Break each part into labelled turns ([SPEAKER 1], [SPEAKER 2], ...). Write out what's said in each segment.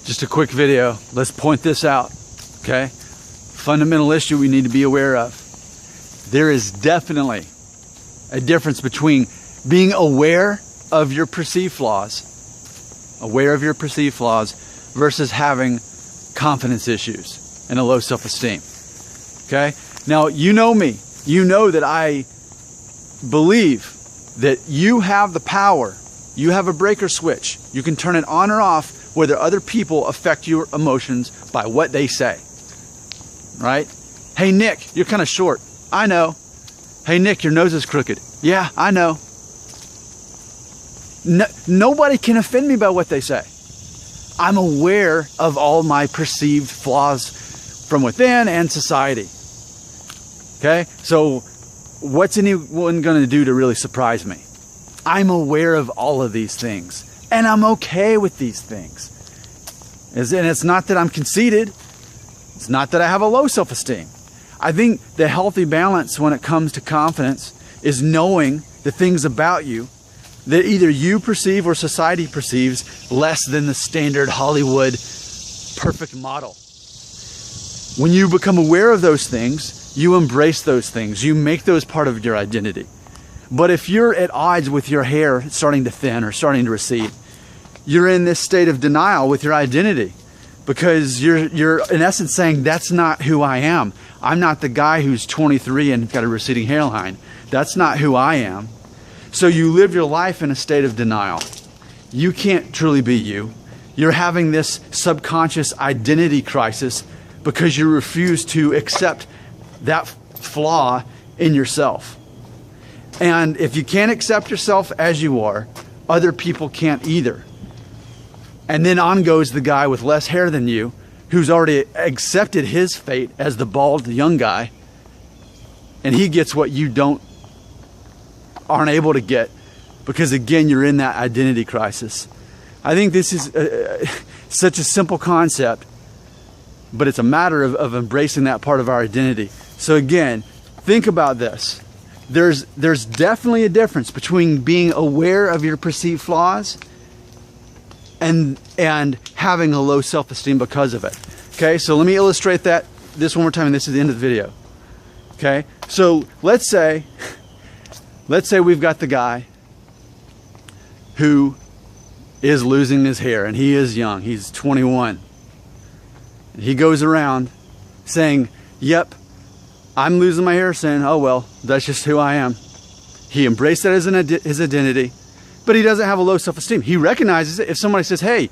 [SPEAKER 1] Just a quick video. Let's point this out, okay? Fundamental issue we need to be aware of. There is definitely a difference between being aware of your perceived flaws, versus having confidence issues and a low self-esteem, okay? Now, you know me. You know that I believe that you have the power. You have a breaker switch. You can turn it on or off whether other people affect your emotions by what they say, right? Hey, Nick, you're kind of short. I know. Hey, Nick, your nose is crooked. Yeah, I know. Nobody can offend me by what they say. I'm aware of all my perceived flaws from within and society. Okay? So what's anyone going to do to really surprise me? I'm aware of all of these things. And I'm okay with these things. And it's not that I'm conceited. It's not that I have a low self-esteem. I think the healthy balance when it comes to confidence is knowing the things about you that either you perceive or society perceives less than the standard Hollywood perfect model. When you become aware of those things, you embrace those things. You make those part of your identity. But if you're at odds with your hair starting to thin or starting to recede, you're in this state of denial with your identity because you're in essence saying, that's not who I am. I'm not the guy who's 23 and got a receding hairline. That's not who I am. So you live your life in a state of denial. You can't truly be you. You're having this subconscious identity crisis because you refuse to accept that flaw in yourself. And if you can't accept yourself as you are, other people can't either. And then on goes the guy with less hair than you, who's already accepted his fate as the bald young guy, and he gets what you aren't able to get because, again, you're in that identity crisis. I think this is such a simple concept, but it's a matter of embracing that part of our identity. So again, think about this. There's definitely a difference between being aware of your perceived flaws and having a low self-esteem because of it. Okay, so let me illustrate this one more time, and this is the end of the video. Okay, so let's say we've got the guy who is losing his hair, and he is young. He's 21. And he goes around saying, yep, I'm losing my hair, saying, oh well, that's just who I am. He embraced that as his identity, but he doesn't have a low self-esteem. He recognizes it. If somebody says, hey,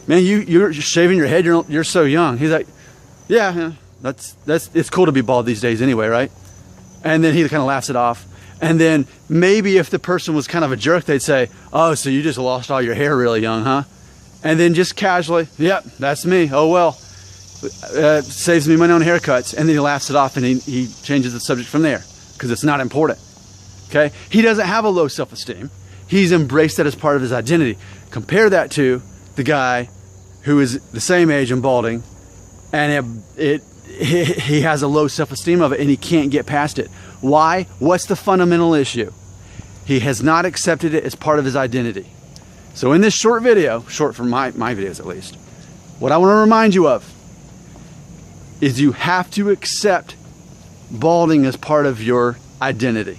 [SPEAKER 1] man, you're shaving your head, you're so young. He's like, yeah, it's cool to be bald these days anyway, right? And then he kind of laughs it off. And then maybe if the person was kind of a jerk, they'd say, oh, so you just lost all your hair really young, huh? And then just casually, yep, that's me. Oh, well, saves me money on haircuts. And then he laughs it off and he changes the subject from there because it's not important, okay? He doesn't have a low self-esteem. He's embraced that as part of his identity. Compare that to the guy who is the same age and balding, and he has a low self-esteem of it and he can't get past it. Why? What's the fundamental issue? He has not accepted it as part of his identity. So in this short video, short for my videos at least, what I want to remind you of is you have to accept balding as part of your identity.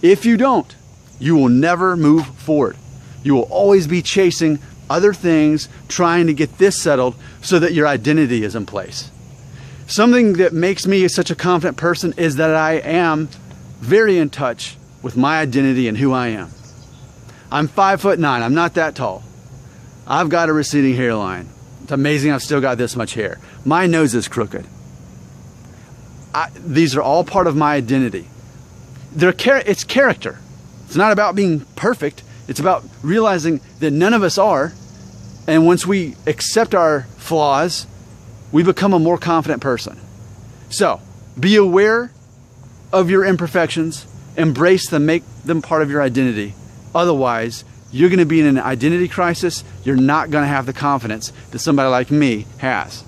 [SPEAKER 1] If you don't, you will never move forward. You will always be chasing other things, trying to get this settled so that your identity is in place. Something that makes me such a confident person is that I am very in touch with my identity and who I am. I'm 5'9". I'm not that tall. I've got a receding hairline. It's amazing I've still got this much hair. My nose is crooked. These are all part of my identity. It's character. It's not about being perfect. It's about realizing that none of us are. And once we accept our flaws, we become a more confident person. So, be aware of your imperfections, embrace them, make them part of your identity. Otherwise, you're going to be in an identity crisis. You're not going to have the confidence that somebody like me has.